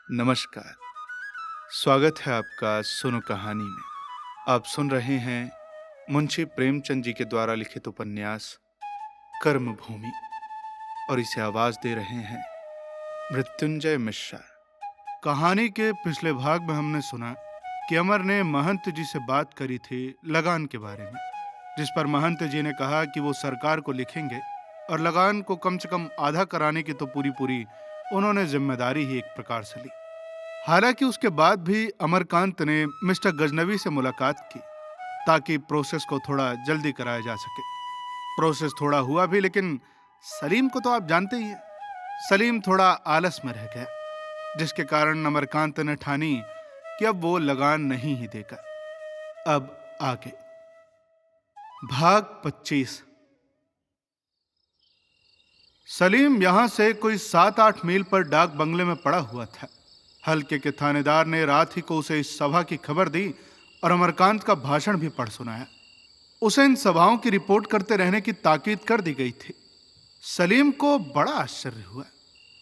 नमस्कार। स्वागत है आपका सुनो कहानी में। आप सुन रहे हैं मुंशी प्रेमचंद जी के द्वारा लिखित उपन्यास कर्मभूमि और इसे आवाज दे रहे हैं मृत्युंजय मिश्रा। कहानी के पिछले भाग में हमने सुना कि अमर ने महंत जी से बात करी थी लगान के बारे में, जिस पर महंत जी ने कहा कि वो सरकार को लिखेंगे और लगान को कम से कम आधा कराने की तो पूरी पूरी उन्होंने जिम्मेदारी ही एक प्रकार से ली। हालांकि उसके बाद भी अमरकांत ने मिस्टर गजनवी से मुलाकात की ताकि प्रोसेस को थोड़ा जल्दी कराया जा सके। प्रोसेस थोड़ा हुआ भी, लेकिन सलीम को तो आप जानते ही हैं। सलीम थोड़ा आलस में रह गया, जिसके कारण अमरकांत ने ठानी कि अब वो लगान नहीं ही देगा। अब आगे भाग 25। सलीम यहां से कोई 7-8 मील पर डाक बंगले में पड़ा हुआ था। हल्के के थानेदार ने रात ही को उसे इस सभा की खबर दी और अमरकांत का भाषण भी पढ़ सुनाया। उसे इन सभाओं की रिपोर्ट करते रहने की ताकीद कर दी गई थी। सलीम को बड़ा आश्चर्य हुआ।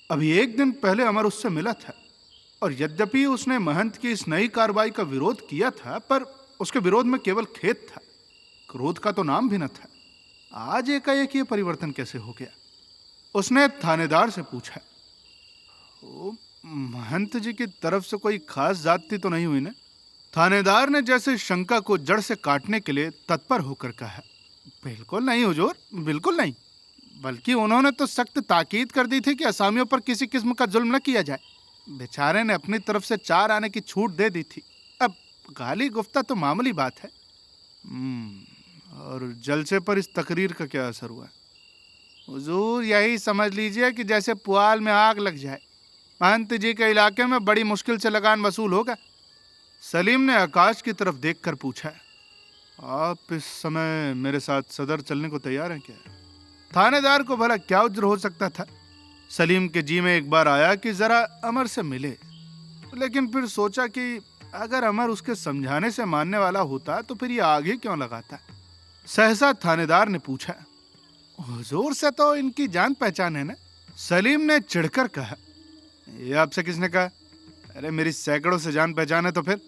अभी एक दिन पहले अमर उससे मिला था और यद्यपि उसने महंत की इस नई कार्रवाई का विरोध किया था, पर उसके विरोध में केवल खेद था, क्रोध का तो नाम भी न था। आज एकाएक ये परिवर्तन कैसे हो गया? उसने थानेदार से पूछा, महंत जी की तरफ से कोई खास जाति तो नहीं हुई ना? थानेदार ने जैसे शंका को जड़ से काटने के लिए तत्पर होकर कहा, बिल्कुल नहीं हुजूर, बिल्कुल नहीं। बल्कि उन्होंने तो सख्त ताकीद कर दी थी कि असामियों पर किसी किस्म का जुल्म न किया जाए। बेचारे ने अपनी तरफ से 4 आने की छूट दे दी थी। अब गाली गुफ्ता तो मामूली बात है। और जलसे पर इस तकरीर का क्या असर हुआ? हुजूर, यही समझ लीजिए कि जैसे पुआल में आग लग जाए। महंत जी के इलाके में बड़ी मुश्किल से लगान वसूल होगा। सलीम ने आकाश की तरफ देखकर पूछा, आप इस समय मेरे साथ सदर चलने को तैयार हैं क्या? थानेदार को भला क्या उज्र हो सकता था? सलीम के जी में एक बार आया कि जरा अमर से मिले, लेकिन फिर सोचा कि अगर अमर उसके समझाने से मानने वाला होता तो फिर ये आगे क्यों लगाता। सहसा थानेदार ने पूछा, हुजूर से तो इनकी जान पहचान है ना? सलीम ने चिढ़कर कहा, ये आपसे किसने कहा? अरे मेरी सैकड़ों से जान पहचान है, तो फिर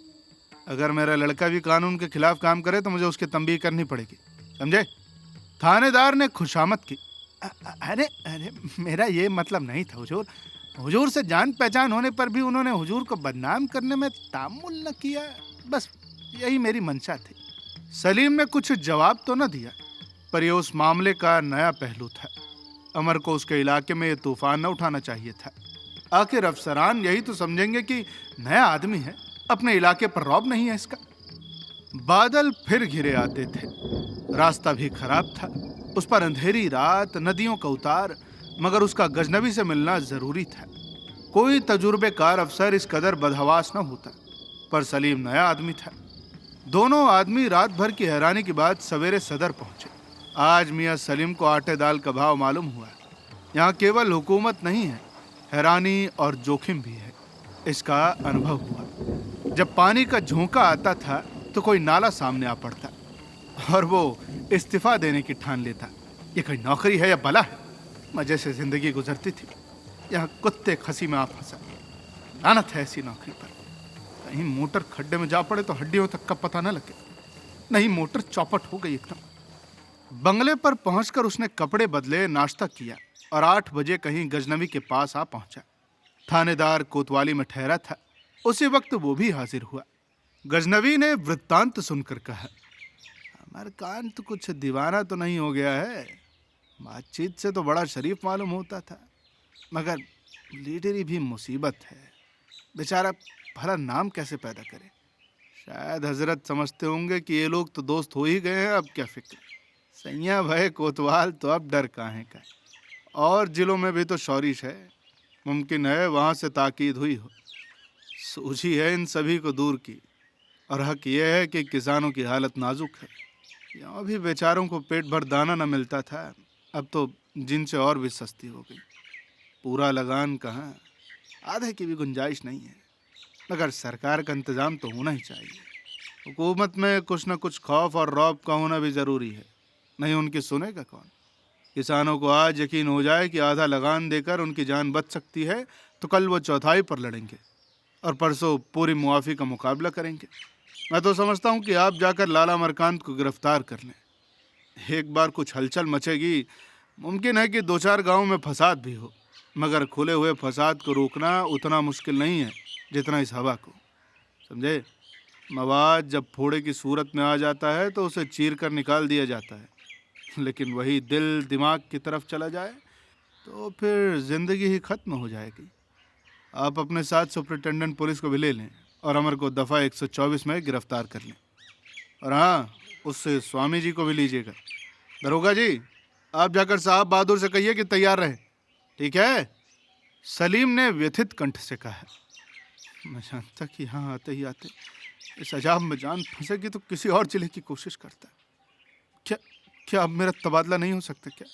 अगर मेरा लड़का भी कानून के खिलाफ काम करे तो मुझे उसकी तंबीह करनी पड़ेगी, समझे? थानेदार ने खुशामद की, अरे अरे मेरा ये मतलब नहीं था हुजूर। हुजूर से जान पहचान होने पर भी उन्होंने हुजूर को बदनाम करने में तामुल न किया, बस यही मेरी मंशा थी। सलीम ने कुछ जवाब तो न दिया, पर यह उस मामले का नया पहलू था। अमर को उसके इलाके में यह तूफान न उठाना चाहिए था। आखिर अफसरान यही तो समझेंगे कि नया आदमी है, अपने इलाके पर रौब नहीं है इसका। बादल फिर घिरे आते थे, रास्ता भी खराब था, उस पर अंधेरी रात, नदियों का उतार, मगर उसका गजनवी से मिलना जरूरी था। कोई तजुर्बेकार अफसर इस कदर बदहवास न होता, पर सलीम नया आदमी था। दोनों आदमी रात भर की हैरानी के बाद सवेरे सदर पहुंचे। आज मियां सलीम को आटे दाल का भाव मालूम हुआ। यहाँ केवल हुकूमत नहीं है, हैरानी और जोखिम भी है। इसका अनुभव हुआ। जब पानी का झोंका आता था तो कोई नाला सामने आ पड़ता और वो इस्तीफा देने की ठान लेता। ये कोई नौकरी है या बला है? मजे से जिंदगी गुजरती थी, यहाँ कुत्ते खसी में आ फंसा। लानत है ऐसी नौकरी पर। कहीं मोटर खड्डे में जा पड़े तो हड्डियों तक का पता न लगे। नहीं, मोटर चौपट हो गई एकदम। बंगले पर पहुंचकर उसने कपड़े बदले, नाश्ता किया और 8 बजे कहीं गजनवी के पास आ पहुंचा। थानेदार कोतवाली में ठहरा था। उसी वक्त वो भी हाजिर हुआ। गजनवी ने वृत्तांत सुनकर कहा, अमरकांत कुछ दीवाना तो नहीं हो गया है? बातचीत से तो बड़ा शरीफ मालूम होता था, मगर लीडरी भी मुसीबत है। बेचारा भला नाम कैसे पैदा करे? शायद हजरत समझते होंगे कि ये लोग तो दोस्त हो ही गए हैं, अब क्या फिक्र। सैया भय कोतवाल तो अब डर काहे का। और जिलों में भी तो शौरिश है, मुमकिन है वहाँ से ताकीद हुई हो। सूझी है इन सभी को दूर की, और हक यह है कि किसानों की हालत नाजुक है। यहाँ भी बेचारों को पेट भर दाना न मिलता था, अब तो जिनसे और भी सस्ती हो गई। पूरा लगान कहाँ, आधे की भी गुंजाइश नहीं है। मगर सरकार का इंतज़ाम तो होना ही चाहिए। हुकूमत में कुछ न कुछ खौफ और रौब का होना भी ज़रूरी है, नहीं उनकी सुनेगा कौन? किसानों को आज यकीन हो जाए कि आधा लगान देकर उनकी जान बच सकती है, तो कल वो चौथाई पर लड़ेंगे। और परसों पूरी मुआफ़ी का मुकाबला करेंगे। मैं तो समझता हूँ कि आप जाकर लाला अमरकांत को गिरफ्तार कर लें। एक बार कुछ हलचल मचेगी, मुमकिन है कि 2-4 गाँव में फसाद भी हो, मगर खुले हुए फसाद को रोकना उतना मुश्किल नहीं है जितना इस हवा को, समझे? मवाद जब फोड़े की सूरत में आ जाता है तो उसे चीर कर निकाल दिया जाता है, लेकिन वही दिल दिमाग की तरफ चला जाए तो फिर ज़िंदगी ही ख़त्म हो जाएगी। आप अपने साथ सुपरिटेंडेंट पुलिस को भी ले लें और अमर को दफ़ा 124 में गिरफ्तार कर लें। और हाँ, उससे स्वामी जी को भी लीजिएगा। दरोगा जी, आप जाकर साहब बहादुर से कहिए कि तैयार रहे, ठीक है? सलीम ने व्यथित कंठ से कहा। मैं जानता कि यहाँ आते ही आते इस अजाब में जान फंसेगी तो किसी और जिले की कोशिश करता। क्या क्या अब मेरा तबादला नहीं हो सकता क्या?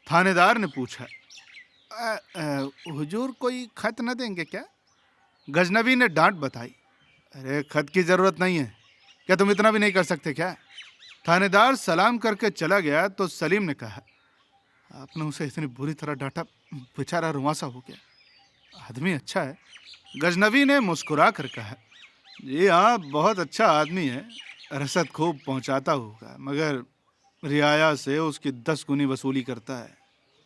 थानेदार ने पूछा। हुजूर कोई खत न देंगे क्या? गजनवी ने डांट बताई। अरे खत की जरूरत नहीं है, क्या तुम इतना भी नहीं कर सकते क्या? थानेदार सलाम करके चला गया तो सलीम ने कहा, आपने उसे इतनी बुरी तरह डांटा, बेचारा रुआसा हो गया। आदमी अच्छा है। गजनवी ने मुस्कुरा कर कहा, जी हाँ, बहुत अच्छा आदमी है, रसद खूब पहुंचाता होगा, मगर रियाया से उसकी 10 गुनी वसूली करता है।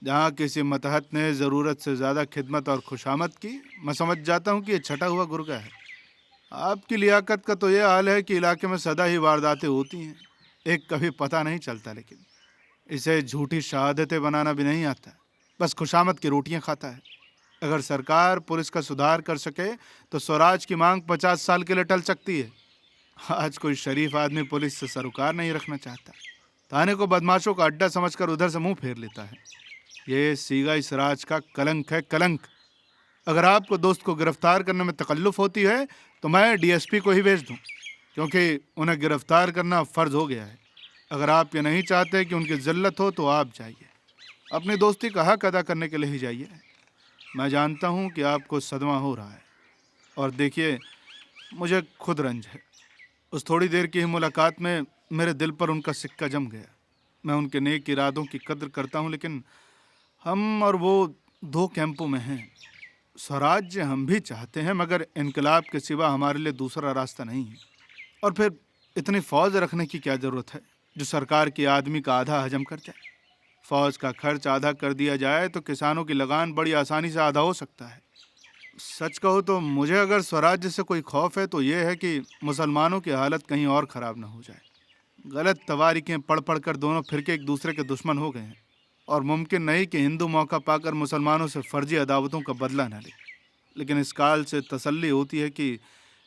जहाँ किसी मतहत ने ज़रूरत से ज़्यादा खिदमत और खुशामद की, मैं समझ जाता हूँ कि ये छटा हुआ गुर्गा है। आपकी लियाकत का तो ये हाल है कि इलाके में सदा ही वारदातें होती हैं, एक कभी पता नहीं चलता, लेकिन इसे झूठी शहादतें बनाना भी नहीं आता, बस खुशामद की रोटियां खाता है। अगर सरकार पुलिस का सुधार कर सके तो स्वराज की मांग 50 साल के लिए टल सकती है। आज कोई शरीफ आदमी पुलिस से सरोकार नहीं रखना चाहता, थाने को बदमाशों का अड्डा समझकर उधर से मुंह फेर लेता है। ये सीगा इस राज का कलंक है, कलंक। अगर आपको दोस्त को गिरफ्तार करने में तकल्लुफ होती है तो मैं डीएसपी को ही भेज दूं, क्योंकि उन्हें गिरफ्तार करना फ़र्ज हो गया है। अगर आप ये नहीं चाहते कि उनकी ज़िल्लत हो तो आप जाइए, अपनी दोस्ती का हक अदा करने के लिए ही जाइए। मैं जानता हूँ कि आपको सदमा हो रहा है, और देखिए, मुझे खुद रंज है। उस थोड़ी देर की ही मुलाकात में मेरे दिल पर उनका सिक्का जम गया। मैं उनके नेक इरादों की कद्र करता हूँ, लेकिन हम और वो 2 कैंपों में हैं। स्वराज्य हम भी चाहते हैं, मगर इनकलाब के सिवा हमारे लिए दूसरा रास्ता नहीं है। और फिर इतनी फ़ौज रखने की क्या ज़रूरत है जो सरकार के आदमी का आधा हजम कर जाए? फ़ौज का खर्च आधा कर दिया जाए तो किसानों की लगान बड़ी आसानी से आधा हो सकता है। सच कहो तो मुझे अगर स्वराज्य से कोई खौफ है तो ये है कि मुसलमानों की हालत कहीं और ख़राब ना हो जाए। गलत तवारीखें पढ़ पढ़ कर दोनों फिरके एक दूसरे के दुश्मन हो गए हैं, और मुमकिन नहीं कि हिंदू मौका पाकर मुसलमानों से फर्जी अदावतों का बदला न ले। लेकिन इस काल से तसल्ली होती है कि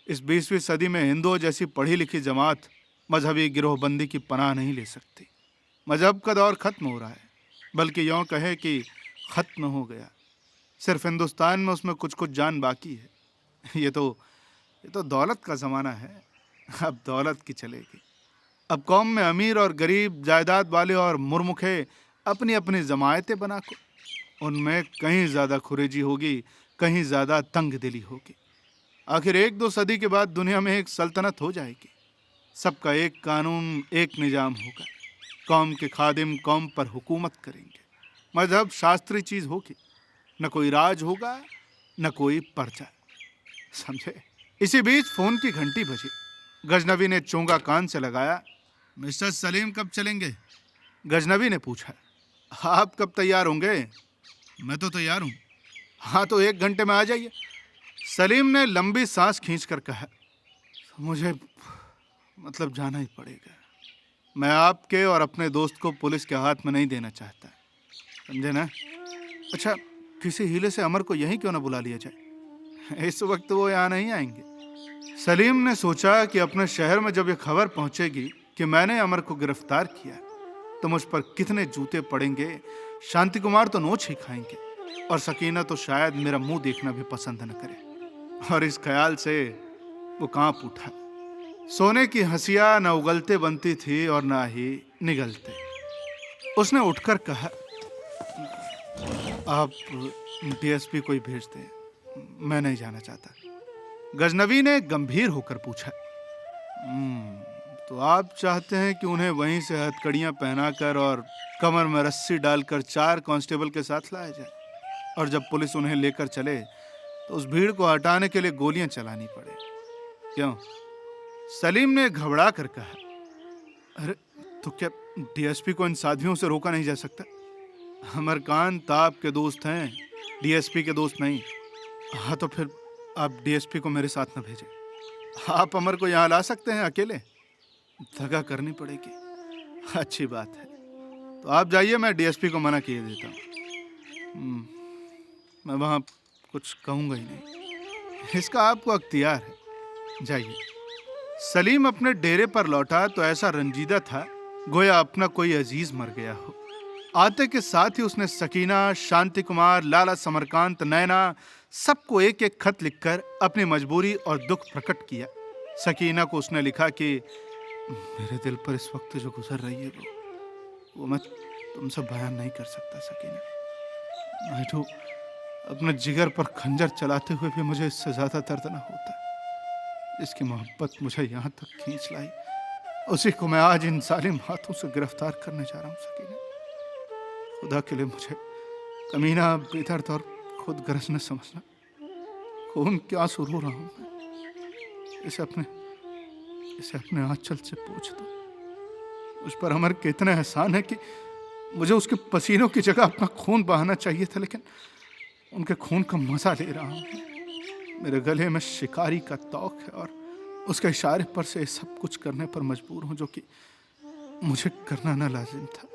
इस 20वीं सदी में हिंदुओं जैसी पढ़ी लिखी जमात मजहबी गिरोहबंदी की पनाह नहीं ले सकती। मजहब का दौर ख़त्म हो रहा है, बल्कि यूँ कहे कि ख़त्म हो गया। सिर्फ हिंदुस्तान में उसमें कुछ कुछ जान बाकी है। ये तो दौलत का ज़माना है, अब दौलत की चलेगी। अब कौम में अमीर और गरीब, जायदाद वाले और मुरमुखे अपनी अपनी जमायतें बनाकर उनमें कहीं ज़्यादा खुरेजी होगी, कहीं ज़्यादा तंग दिली होगी। आखिर 1-2 सदी के बाद दुनिया में एक सल्तनत हो जाएगी। सबका एक कानून, एक निज़ाम होगा। कौम के खादिम कौम पर हुकूमत करेंगे। मजहब शास्त्रीय चीज़ होगी, न कोई राज होगा, न कोई पर्चा, समझे? इसी बीच फ़ोन की घंटी बजी। गजनवी ने चोंगा कान से लगाया। मिस्टर सलीम कब चलेंगे? गजनवी ने पूछा। आप कब तैयार होंगे? मैं तो तैयार हूँ। हाँ तो 1 घंटे में आ जाइए। सलीम ने लंबी सांस खींचकर कहा, मुझे मतलब जाना ही पड़ेगा। मैं आपके और अपने दोस्त को पुलिस के हाथ में नहीं देना चाहता, समझे ना? अच्छा, किसी हीले से अमर को यहीं क्यों ना बुला लिया जाए? इस वक्त वो यहाँ नहीं आएंगे। सलीम ने सोचा कि अपने शहर में जब ये खबर पहुंचेगी कि मैंने अमर को गिरफ्तार किया तो मुझ पर कितने जूते पड़ेंगे। शांति कुमार तो नोच ही खाएंगे, और सकीना तो शायद मेरा मुंह देखना भी पसंद न करे। और इस ख्याल से वो कांप उठा। सोने की हंसिया न उगलते बनती थी और ना ही निगलते। उसने उठकर कहा, आप डीएसपी को ही भेज दें, मैं नहीं जाना चाहता। गजनवी ने गंभीर होकर पूछा, तो आप चाहते हैं कि उन्हें वहीं से हथकड़ियां पहनाकर और कमर में रस्सी डालकर 4 कांस्टेबल के साथ लाया जाए, और जब पुलिस उन्हें लेकर चले तो उस भीड़ को हटाने के लिए गोलियां चलानी पड़े। क्यों? सलीम ने घबरा कर कहा। अरे तो क्या डीएसपी को इन साधियों से रोका नहीं जा सकता? अमरकांत आपके दोस्त हैं, डीएसपी के दोस्त नहीं। हाँ तो फिर आप डीएसपी को मेरे साथ न भेजें। आप अमर को यहाँ ला सकते हैं अकेले? दगा करनी पड़ेगी। अच्छी बात है, तो आप जाइए, मैं डीएसपी को मना किए देता हूँ। मैं वहाँ कुछ कहूँगा ही नहीं, इसका आपको अख्तियार है, जाइए। सलीम अपने डेरे पर लौटा तो ऐसा रंजीदा था गोया अपना कोई अजीज मर गया हो। आते के साथ ही उसने सकीना, शांति कुमार, लाला समरकांत, नैना सबको एक एक खत लिखकर अपनी मजबूरी और दुख प्रकट किया। सकीना को उसने लिखा कि मेरे दिल पर इस वक्त जो गुजर रही है वो मैं तुमसे बयान नहीं कर सकता सकीना। मैं तो अपने जिगर पर खंजर चलाते हुए भी मुझे इससे ज्यादा दर्द न होता। जिसकी मोहब्बत मुझे यहाँ तक खींच लाई, उसी को मैं आज इन जालिम हाथों से गिरफ्तार करने जा रहा हूँ सकीना। खुदा के लिए मुझे कमीना, बेदर्द और खुद गरज न समझना। खून के आंसू रो रहा हूँ मैं। इसे अपने आंचल से पूछ दो। उस पर अमर के इतने एहसान है कि मुझे उसके पसीनों की जगह अपना खून बहाना चाहिए था, लेकिन उनके खून का मजा ले रहा हूँ। मेरे गले में शिकारी का तौक है और उसके इशारे पर से सब कुछ करने पर मजबूर हूँ जो कि मुझे करना ना लाजिम था।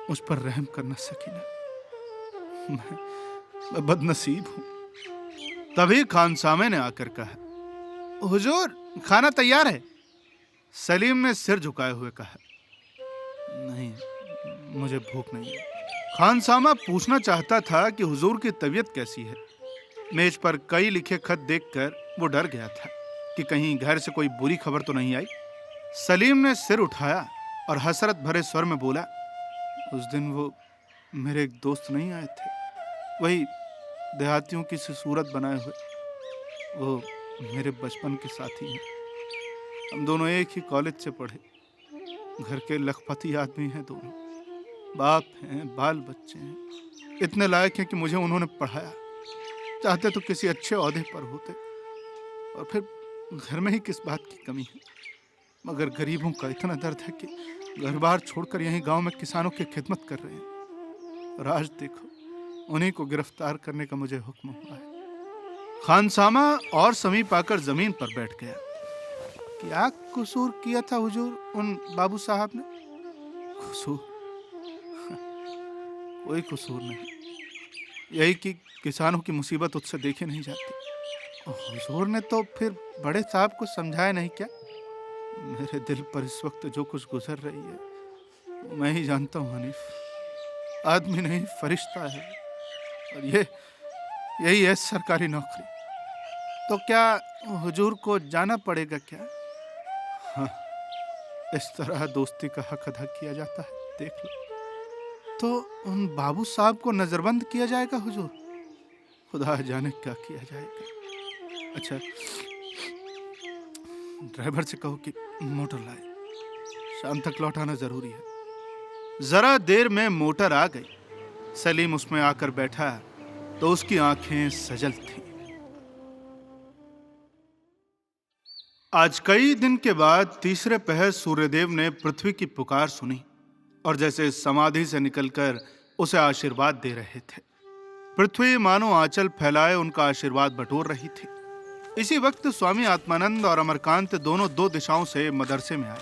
मुझ पर रहम करना सकीना, मैं बदनसीब हूँ। तभी खानसामे ने आकर कहा, हुजूर खाना तैयार है। सलीम ने सिर झुकाए हुए कहा, नहीं मुझे भूख नहीं है। खानसामा पूछना चाहता था कि हुजूर की तबीयत कैसी है। मेज पर कई लिखे खत देखकर वो डर गया था कि कहीं घर से कोई बुरी खबर तो नहीं आई। सलीम ने सिर उठाया और हसरत भरे स्वर में बोला, उस दिन वो मेरे एक दोस्त नहीं आए थे, वही देहातियों की सी सूरत बनाए हुए, वो मेरे बचपन के साथी हैं। हम दोनों एक ही कॉलेज से पढ़े, घर के लखपति आदमी हैं दोनों, बाप हैं, बाल बच्चे हैं, इतने लायक हैं कि मुझे उन्होंने पढ़ाया। चाहते तो किसी अच्छे ओहदे पर होते, और फिर घर में ही किस बात की कमी है। मगर गरीबों का इतना दर्द है कि घर बार छोड़कर यहीं गांव में किसानों की खिदमत कर रहे हैं। और आज देखो, उन्हीं को गिरफ्तार करने का मुझे हुक्म हुआ है। खानसामा और समीप आकर जमीन पर बैठ गया। क्या कसूर किया था हुजूर उन बाबू साहब ने? कसूर? कोई कसूर नहीं, यही कि किसानों की मुसीबत उससे देखे नहीं जाती। हुजूर ने तो फिर बड़े साहब को समझाया नहीं क्या? मेरे दिल पर इस वक्त जो कुछ गुजर रही है मैं ही जानता हूँ हनीफ। आदमी नहीं फरिश्ता है, और यही है सरकारी नौकरी। तो क्या हुजूर को जाना पड़ेगा क्या? हाँ, इस तरह दोस्ती का हक अदा किया जाता है, देख लो। तो उन बाबू साहब को नजरबंद किया जाएगा हुजूर? खुदा जाने क्या किया जाएगा। अच्छा, ड्राइवर से कहो कि मोटर लाए, शाम तक लौटाना जरूरी है। जरा देर में मोटर आ गई। सलीम उसमें आकर बैठा तो उसकी आंखें सजल थीं। आज कई दिन के बाद तीसरे पहर सूर्यदेव ने पृथ्वी की पुकार सुनी और जैसे समाधि से निकलकर उसे आशीर्वाद दे रहे थे। पृथ्वी मानो आंचल फैलाए उनका आशीर्वाद बटोर रही थी। इसी वक्त स्वामी आत्मानंद और अमरकांत दोनों दो दिशाओं से मदरसे में आए।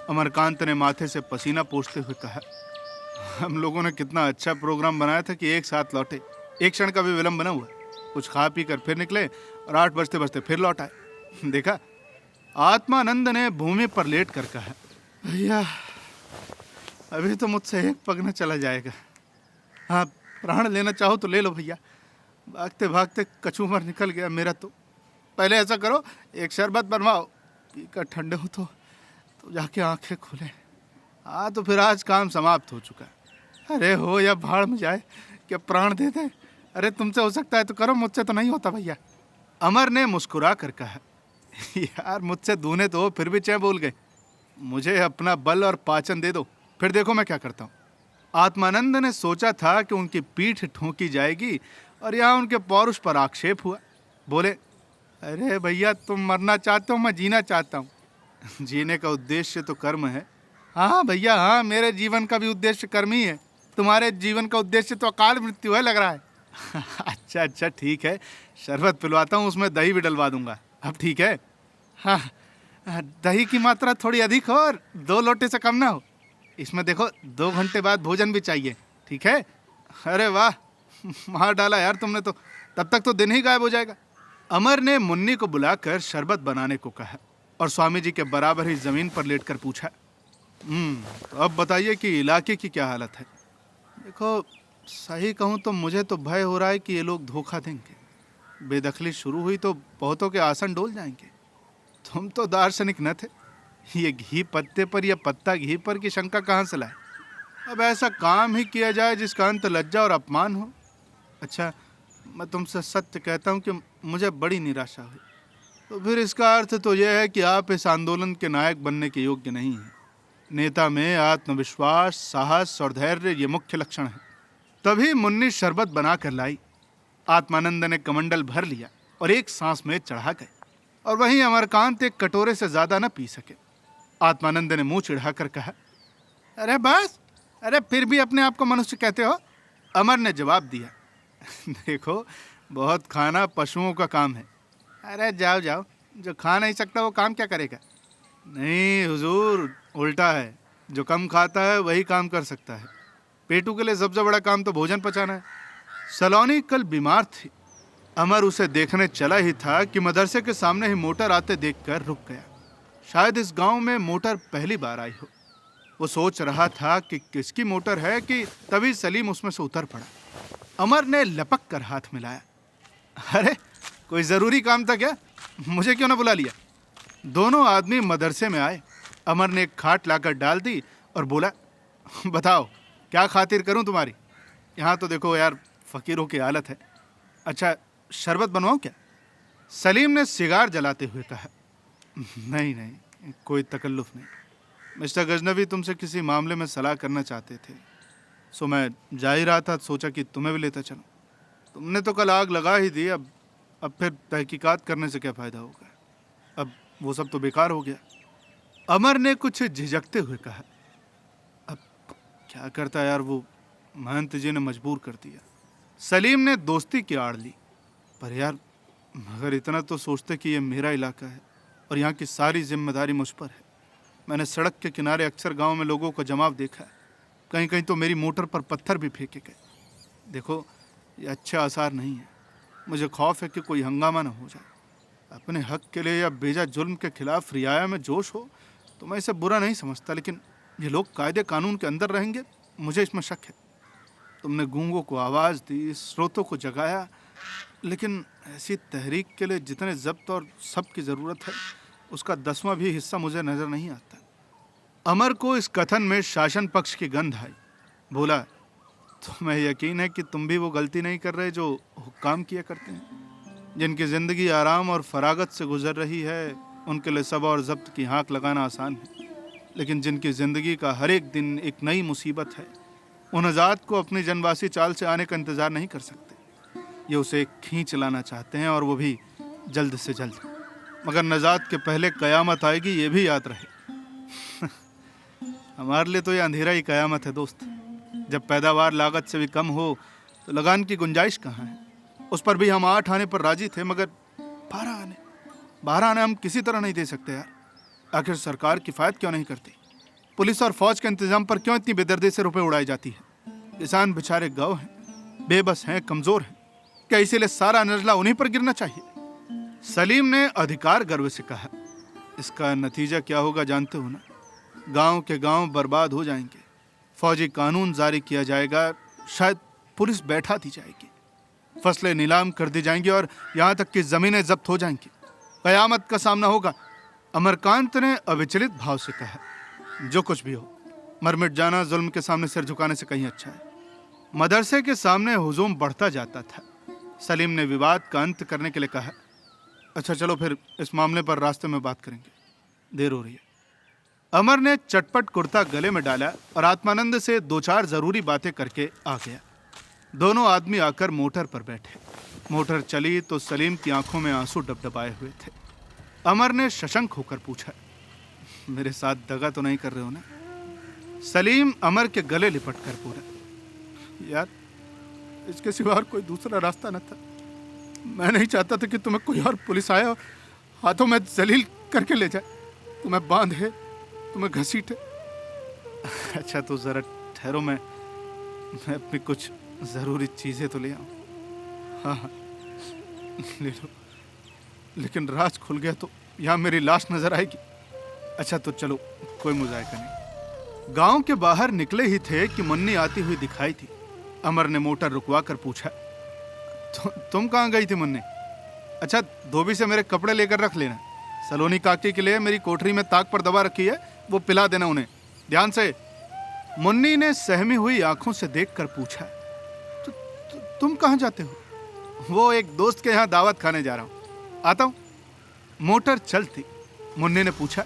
अमरकांत ने माथे से पसीना पोंछते हुए कहा, हम लोगों ने कितना अच्छा प्रोग्राम बनाया था कि एक साथ लौटे, एक क्षण का भी विलंब न हुआ। कुछ खा पी कर फिर निकले और 8 बजते बजते फिर लौट आए। देखा? आत्मानंद ने भूमि पर लेट कर कहा, भैया अभी तो मुझसे एक पग न चला जाएगा। हाँ, प्राण लेना चाहो तो ले लो भैया। भागते भागते कचूमर निकल गया मेरा। तो पहले ऐसा करो, एक शरबत बनवाओ, पीकर ठंडे हो तो जाके आंखें खुले। हाँ तो फिर आज काम समाप्त हो चुका। अरे हो या भाड़ में जाए, क्या प्राण दे दे। अरे तुमसे हो सकता है तो करो, मुझसे तो नहीं होता भैया। अमर ने मुस्कुरा कर कहा, यार मुझसे दूने तो फिर भी चैन बोल गए। मुझे अपना बल और पाचन दे दो, फिर देखो मैं क्या करता हूँ। आत्मानंद ने सोचा था कि उनकी पीठ ठोंकी जाएगी और यहाँ उनके पौरुष पर आक्षेप हुआ। बोले, अरे भैया, तुम मरना चाहते हो, मैं जीना चाहता हूँ। जीने का उद्देश्य तो कर्म है। हाँ भैया, हाँ, मेरे जीवन का भी उद्देश्य कर्म ही है। तुम्हारे जीवन का उद्देश्य तो अकाल मृत्यु है लग रहा है। अच्छा अच्छा, ठीक है, शरबत पिलवाता हूँ, उसमें दही भी डलवा दूंगा। अब ठीक है? हाँ, दही की मात्रा थोड़ी अधिक हो और 2 लोटे से कम ना हो। इसमें देखो 2 घंटे बाद भोजन भी चाहिए, ठीक है? अरे वाह, मार डाला यार तुमने तो। तब तक तो दिन ही गायब हो जाएगा। अमर ने मुन्नी को बुलाकर शरबत बनाने को कहा और स्वामी जी के बराबर ही जमीन पर लेटकर पूछा, तो अब बताइए कि इलाके की क्या हालत है? देखो, सही कहूँ तो मुझे तो भय हो रहा है कि ये लोग धोखा देंगे। बेदखली शुरू हुई तो बहुतों के आसन डोल जाएंगे। तुम तो दार्शनिक न थे, ये घी पत्ते पर या पत्ता घी पर की शंका कहाँ से लाए? अब ऐसा काम ही किया जाए जिसका अंत लज्जा और अपमान हो। अच्छा, मैं तुमसे सत्य कहता हूँ कि मुझे बड़ी निराशा हुई। तो फिर इसका अर्थ तो यह है कि आप इस आंदोलन के नायक बनने के योग्य नहीं हैं। नेता में आत्मविश्वास, साहस और धैर्य ये मुख्य लक्षण है। तभी मुन्नी शरबत बना कर लाई। आत्मानंद ने कमंडल भर लिया और एक सांस में चढ़ा गए, और वहीं अमरकांत एक कटोरे से ज्यादा न पी सके। आत्मानंद ने मुंह चिढ़ाकर कहा, अरे बस, अरे फिर भी अपने आप को मनुष्य कहते हो? अमर ने जवाब दिया, देखो, बहुत खाना पशुओं का काम है। अरे जाओ जाओ, जो खा नहीं सकता वो काम क्या करेगा? नहीं हुजूर, उल्टा है, जो कम खाता है वही काम कर सकता है। पेटू के लिए सबसे बड़ा काम तो भोजन पचाना है। सलोनी कल बीमार थी। अमर उसे देखने चला ही था कि मदरसे के सामने ही मोटर आते देखकर रुक गया। शायद इस गांव में मोटर पहली बार आई हो। वो सोच रहा था कि किसकी मोटर है कि तभी सलीम उसमें से उतर पड़ा। अमर ने लपक कर हाथ मिलाया, अरे कोई जरूरी काम था क्या? मुझे क्यों ना बुला लिया? दोनों आदमी मदरसे में आए। अमर ने एक खाट लाकर डाल दी और बोला, बताओ क्या खातिर करूं तुम्हारी? यहाँ तो देखो यार, फकीरों की हालत है। अच्छा, शरबत बनवाऊं क्या? सलीम ने सिगार जलाते हुए कहा, नहीं नहीं, कोई तकल्लुफ नहीं। मिस्टर गजनवी तुमसे किसी मामले में सलाह करना चाहते थे, सो मैं जा ही रहा था, सोचा कि तुम्हें भी लेता चलूं। तुमने तो कल आग लगा ही दी, अब फिर तहकीकात करने से क्या फ़ायदा होगा? अब वो सब तो बेकार हो गया। अमर ने कुछ झिझकते हुए कहा, अब क्या करता यार, वो महंत जी ने मजबूर कर दिया। सलीम ने दोस्ती की आड़ ली, पर यार मगर इतना तो सोचते कि ये मेरा इलाका है और यहाँ की सारी जिम्मेदारी मुझ पर है। मैंने सड़क के किनारे अक्सर गांव में लोगों का जमाव देखा है। कहीं कहीं तो मेरी मोटर पर पत्थर भी फेंके गए। देखो, ये अच्छे आसार नहीं है। मुझे खौफ है कि कोई हंगामा न हो जाए। अपने हक के लिए या बेजा जुल्म के खिलाफ रियाया में जोश हो तो मैं इसे बुरा नहीं समझता, लेकिन ये लोग कायदे कानून के अंदर रहेंगे, मुझे इसमें शक है। तुमने गूंगों को आवाज़ दी, स्रोतों को जगाया, लेकिन ऐसी तहरीक के लिए जितने जब्त और सब की ज़रूरत है उसका 10वां भी हिस्सा मुझे नज़र नहीं आता। अमर को इस कथन में शासन पक्ष की गंध आई। बोला, तुम्हें यकीन है कि तुम भी वो गलती नहीं कर रहे जो हुक्काम किया करते हैं? जिनकी ज़िंदगी आराम और फरागत से गुजर रही है उनके लिए सबा और जब्त की हाँक लगाना आसान है, लेकिन जिनकी ज़िंदगी का हर एक दिन एक नई मुसीबत है, उन आज़ाद को अपनी जनवासी चाल से आने का इंतज़ार नहीं कर सकते। ये उसे खींच लाना चाहते हैं, और वो भी जल्द से जल्द। मगर नजात के पहले कयामत आएगी, ये भी याद रहे। हमारे लिए तो ये अंधेरा ही कयामत है दोस्त। जब पैदावार लागत से भी कम हो तो लगान की गुंजाइश कहाँ है? उस पर भी हम 8 आने पर राजी थे, मगर 12 आने हम किसी तरह नहीं दे सकते यार। आखिर सरकार किफ़ायत क्यों नहीं करती? पुलिस और फौज के इंतजाम पर क्यों इतनी बेदर्दी से रुपए उड़ाई जाती है? किसान बेचारे गौ हैं, बेबस हैं, कमज़ोर हैं। क्या इसीलिए सारा नजला उन्हीं पर गिरना चाहिए? सलीम ने अधिकार गर्व से कहा, इसका नतीजा क्या होगा जानते हो ना? गांव के गांव बर्बाद हो जाएंगे, फौजी कानून जारी किया जाएगा, शायद पुलिस बैठा दी जाएगी, फसलें नीलाम कर दी जाएंगी और यहाँ तक कि ज़मीनें जब्त हो जाएंगी। कयामत का सामना होगा। अमरकांत ने अविचलित भाव से कहा, जो कुछ भी हो, मर मिट जाना जुल्म के सामने सिर झुकाने से कहीं अच्छा है। मदरसे के सामने हुजूम बढ़ता जाता था। सलीम ने विवाद का अंत करने के लिए कहा, अच्छा चलो फिर इस मामले पर रास्ते में बात करेंगे, देर हो रही है। अमर ने चटपट कुर्ता गले में डाला और आत्मानंद से 2-4 जरूरी बातें करके आ गया। दोनों आदमी आकर मोटर पर बैठे। मोटर चली तो सलीम की आंखों में आंसू डबडबाए हुए थे। अमर ने सशंक होकर पूछा, मेरे साथ दगा तो नहीं कर रहे हो ना? सलीम अमर के गले लिपट कर बोला, यार इसके सिवा और कोई दूसरा रास्ता न था। मैं नहीं चाहता था कि तुम्हें कोई और पुलिस आए और हाथों में जलील करके ले जाए, तुम्हें बांधे, तुम्हें घसीटे। अच्छा तो जरा ठहरो, मैं अपनी कुछ जरूरी चीजें तो ले आऊं। हाँ ले लो, लेकिन राज खुल गया तो यहाँ मेरी लाश नजर आएगी। अच्छा तो चलो, कोई मुजायका नहीं। गांव के बाहर निकले ही थे कि मुन्नी आती हुई दिखाई थी। अमर ने मोटर रुकवा कर पूछा, तुम कहाँ गई थी मुन्नी? अच्छा धोबी से मेरे कपड़े लेकर रख लेना। सलोनी काकी के लिए मेरी कोठरी में ताक पर दवा रखी है, वो पिला देना उन्हें, ध्यान से। मुन्नी ने सहमी हुई आंखों से देखकर पूछा, तुम कहाँ जाते हो? वो एक दोस्त के यहाँ दावत खाने जा रहा हूँ, आता हूँ। मोटर चलती। मुन्नी ने पूछा,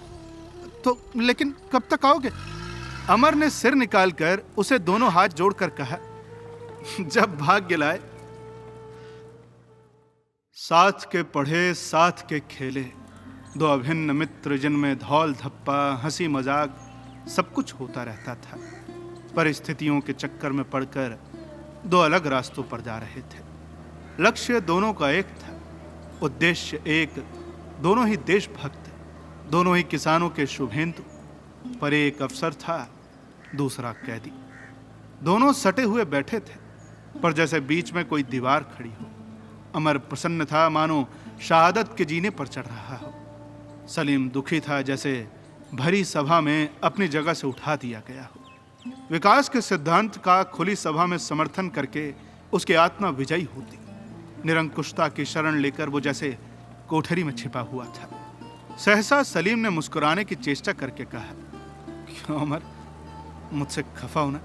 तो लेकिन कब तक आओगे? अमर ने सिर निकालकर उसे दोनों हाथ जोड़कर कहा, जब भाग्य लाए। साथ के पढ़े साथ के खेले, दो अभिन्न मित्र जिनमें धौल धप्पा हंसी मजाक सब कुछ होता रहता था। परिस्थितियों के चक्कर में पड़कर दो अलग रास्तों पर जा रहे थे। लक्ष्य दोनों का एक था, उद्देश्य एक, दोनों ही देशभक्त, दोनों ही किसानों के शुभेंदु। पर एक अफसर था, दूसरा कैदी। दोनों सटे हुए बैठे थे, पर जैसे बीच में कोई दीवार खड़ी हो। अमर प्रसन्न था, मानो शहादत के जीने पर चढ़ रहा हो। सलीम दुखी था, जैसे भरी सभा में अपनी जगह से उठा दिया गया हो। विकास के सिद्धांत का खुली सभा में समर्थन करके उसकी आत्मा विजयी होती। निरंकुशता की शरण लेकर वो जैसे कोठरी में छिपा हुआ था। सहसा सलीम ने मुस्कुराने की चेष्टा करके कहा, क्यों अमर, मुझसे खफा हो ना?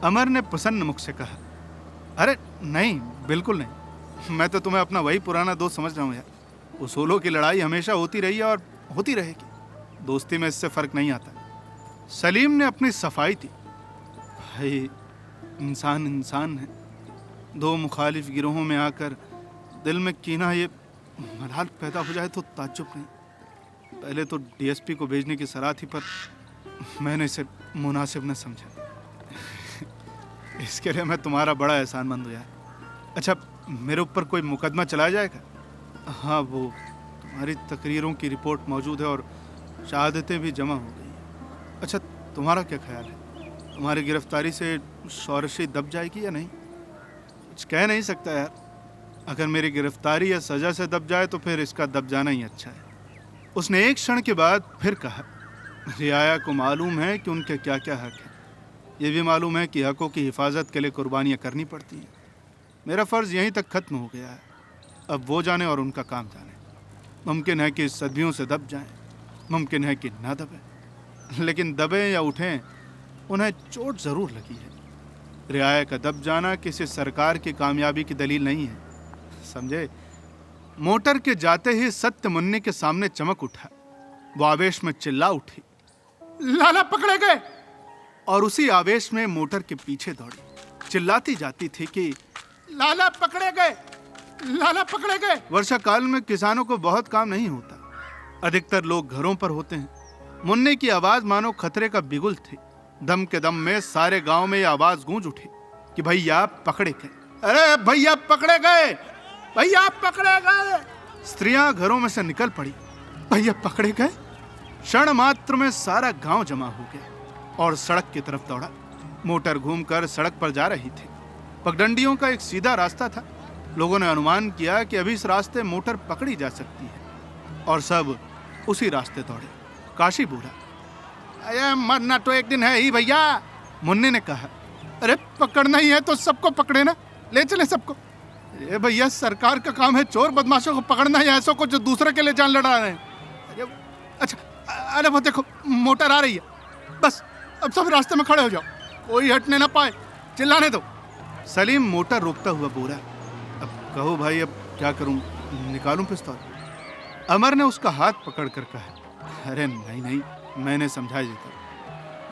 अमर ने प्रसन्न मुख से कहा, अरे नहीं, बिल्कुल नहीं, मैं तो तुम्हें अपना वही पुराना दोस्त समझ रहा हूँ यार। उसूलों की लड़ाई हमेशा होती रही है और होती रहेगी, दोस्ती में इससे फर्क नहीं आता। सलीम ने अपनी सफाई दी, भाई इंसान इंसान है, दो मुखालिफ गिरोहों में आकर दिल में कीना, ये मलाल पैदा हो जाए तो ताज्जुब नहीं। पहले तो डीएसपी को भेजने की सलाह थी, पर मैंने इसे मुनासिब न समझा। इसके लिए मैं तुम्हारा बड़ा एहसानमंद हूँ यार। अच्छा मेरे ऊपर कोई मुकदमा चलाया जाएगा? हाँ, वो तुम्हारी तकरीरों की रिपोर्ट मौजूद है और शहादतें भी जमा हो गई। अच्छा तुम्हारा क्या ख्याल है, तुम्हारी गिरफ्तारी से शौरशी दब जाएगी या नहीं? कुछ कह नहीं सकता यार, अगर मेरी गिरफ्तारी या सजा से दब जाए तो फिर इसका दब जाना ही अच्छा है। उसने एक क्षण के बाद फिर कहा, रियाया को मालूम है कि उनके क्या क्या हक है, ये भी मालूम है कि हकों की हिफाजत के लिए कुर्बानियाँ करनी पड़ती हैं। मेरा फ़र्ज़ यहीं तक ख़त्म हो गया है, अब वो जाने और उनका काम जाने। मुमकिन है कि सदियों से दब जाएं, मुमकिन है कि ना दबे, लेकिन दबे या उठें उन्हें चोट ज़रूर लगी है। रियाया का दब जाना किसी सरकार की कामयाबी की दलील नहीं है, समझे? मोटर के जाते ही सत्य मुन्नी के सामने चमक उठा। वो आवेश में चिल्ला उठी, लाला पकड़े गए! और उसी आवेश में मोटर के पीछे दौड़ी, चिल्लाती जाती थी कि लाला पकड़े गए, लाला पकड़े गए। वर्षा काल में किसानों को बहुत काम नहीं होता, अधिकतर लोग घरों पर होते हैं। मुन्नी की आवाज मानो खतरे का बिगुल थी। दम के दम में सारे गांव में यह आवाज गूंज उठी कि भैया पकड़े गए, अरे भैया पकड़े गए, भैया पकड़े गए। स्त्रियां घरों में से निकल पड़ी, भैया पकड़े गए। क्षण मात्र में सारा गांव जमा हो गया और सड़क की तरफ दौड़ा। मोटर घूमकर सड़क पर जा रही थी। पगडंडियों का एक सीधा रास्ता था। लोगों ने अनुमान किया कि अभी इस रास्ते मोटर पकड़ी जा सकती है और सब उसी रास्ते दौड़े। काशी बोला, अरे मरना तो एक दिन है ही भैया। मुन्नी ने कहा, अरे पकड़ना ही है तो सबको पकड़े ना, ले चले सबको। अरे भैया सरकार का काम है चोर बदमाशों को पकड़ना या ऐसों को जो दूसरे के लिए जान लड़ा रहे हैं। अच्छा अरे वो देखो मोटर आ रही है, बस अब सब रास्ते में खड़े हो जाओ, कोई हटने ना पाए, चिल्लाने दो। सलीम मोटर रोकता हुआ बोला, अब कहो भाई, अब क्या करूं, निकालूं पिस्तौल? अमर ने उसका हाथ पकड़कर कहा, अरे नहीं नहीं, मैंने समझा देता,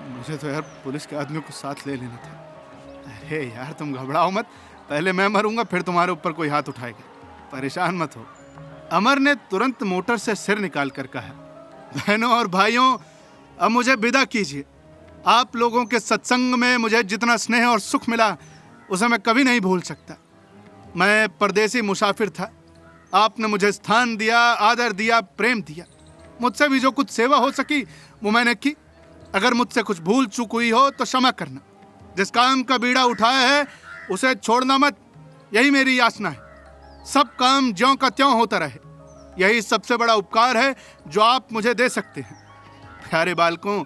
मुझे तो यार पुलिस के आदमियों को साथ ले लेना था। हे यार तुम घबराओ मत, पहले मैं मरूंगा फिर तुम्हारे ऊपर कोई हाथ उठाएगा, परेशान मत हो। अमर ने तुरंत मोटर से सिर निकाल कर कहा, बहनों और भाइयों, अब मुझे विदा कीजिए। आप लोगों के सत्संग में मुझे जितना स्नेह और सुख मिला उसे मैं कभी नहीं भूल सकता। मैं परदेसी मुसाफिर था, आपने मुझे स्थान दिया, आदर दिया, प्रेम दिया। मुझसे भी जो कुछ सेवा हो सकी वो मैंने की। अगर मुझसे कुछ भूल चूक हुई हो तो क्षमा करना। जिस काम का बीड़ा उठाया है उसे छोड़ना मत, यही मेरी याचना है। सब काम ज्यों का त्यों होता रहे, यही सबसे बड़ा उपकार है जो आप मुझे दे सकते हैं। प्यारे बालकों,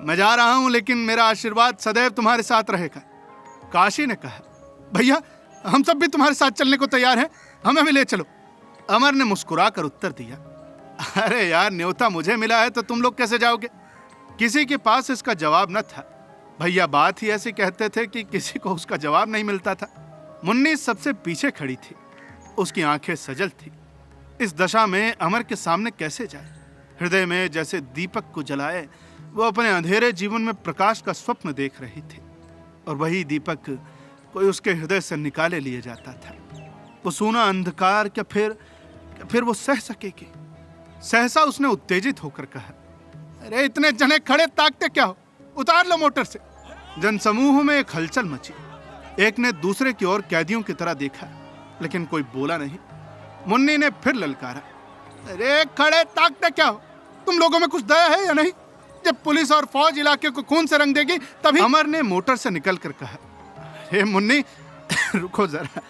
मैं जा रहा हूं लेकिन मेरा आशीर्वाद सदैव तुम्हारे साथ रहेगा। काशी ने कहा, भैया हम सब भी तुम्हारे साथ चलने को तैयार हैं, हमें भी ले चलो। अमर ने मुस्कुराकर उत्तर दिया, अरे यार, न्योता मुझे मिला है तो तुम लोग कैसे जाओगे? किसी के पास इसका जवाब न था। भैया बात ही ऐसी कहते थे कि किसी को उसका जवाब नहीं मिलता था। मुन्नी सबसे पीछे खड़ी थी, उसकी आंखें सजल थी। इस दशा में अमर के सामने कैसे जाए? हृदय में जैसे दीपक को जलाए वो अपने अंधेरे जीवन में प्रकाश का स्वप्न देख रही थी, और वही दीपक कोई उसके हृदय से निकाले लिए जाता था। वो सूना अंधकार क्या फिर वो सह सकेगी? सहसा उसने उत्तेजित होकर कहा, अरे इतने जने खड़े ताकते क्या हो, उतार लो मोटर से। जनसमूह में एक हलचल मची। एक ने दूसरे की ओर कैदियों की तरह देखा, लेकिन कोई बोला नहीं। मुन्नी ने फिर ललकारा, अरे खड़े ताकते क्या हो, तुम लोगों में कुछ दया है या नहीं? जब पुलिस और फौज इलाके को खून से रंग देगी तभी। अमर ने मोटर से निकलकर कहा, अरे मुन्नी रुको जरा।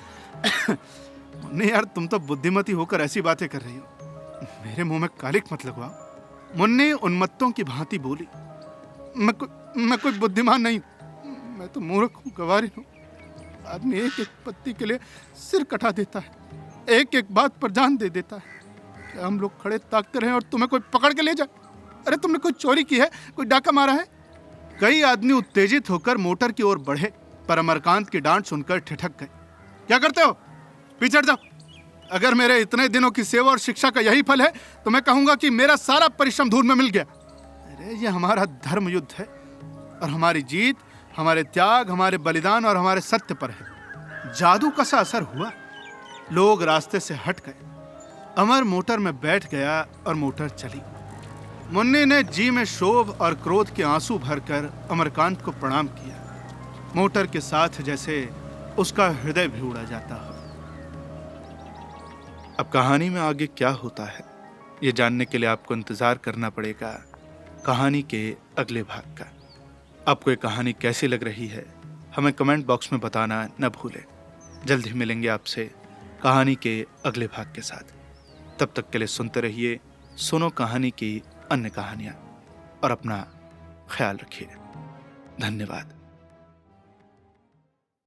मुन्नी यार, तुम तो बुद्धिमती होकर ऐसी बातें कर रही हो, मेरे मुंह में कालिक मत लगवाओ। मुन्नी उन्मत्तों की भांति बोली, मैं कोई बुद्धिमान नहीं, मैं तो मूर्ख हूँ, गंवारी हूँ। आदमी एक एक पत्ती के लिए सिर कटा देता है, एक एक बात पर जान दे देता है। क्या हम लोग खड़े ताकते रहे और तुम्हें कोई पकड़ के ले जाए? अरे तुमने कोई चोरी की है, कोई डाका मारा है? कई आदमी उत्तेजित होकर मोटर की ओर बढ़े, पर अमरकांत की डांट सुनकर ठिठक गए। क्या करते हो, पीछे हट जाओ। अगर मेरे इतने दिनों की सेवा और शिक्षा का यही फल है तो मैं कहूंगा कि मेरा सारा परिश्रम धूल में मिल गया। अरे ये हमारा धर्म युद्ध है, और हमारी जीत हमारे त्याग, हमारे बलिदान और हमारे सत्य पर है। जादू का सा असर हुआ, लोग रास्ते से हट गए। अमर मोटर में बैठ गया और मोटर चली। मुन्नी ने जी में क्षोभ और क्रोध के आंसू भरकर अमरकांत को प्रणाम किया। मोटर के साथ जैसे उसका हृदय भी उड़ा जाता हो। अब कहानी में आगे क्या होता है ये जानने के लिए आपको इंतजार करना पड़ेगा कहानी के अगले भाग का। आपको ये कहानी कैसी लग रही है हमें कमेंट बॉक्स में बताना न भूलें। जल्द ही मिलेंगे आपसे कहानी के अगले भाग के साथ। तब तक के लिए सुनते रहिए सुनो कहानी की अन्य कहानियां, और अपना ख्याल रखिए। धन्यवाद।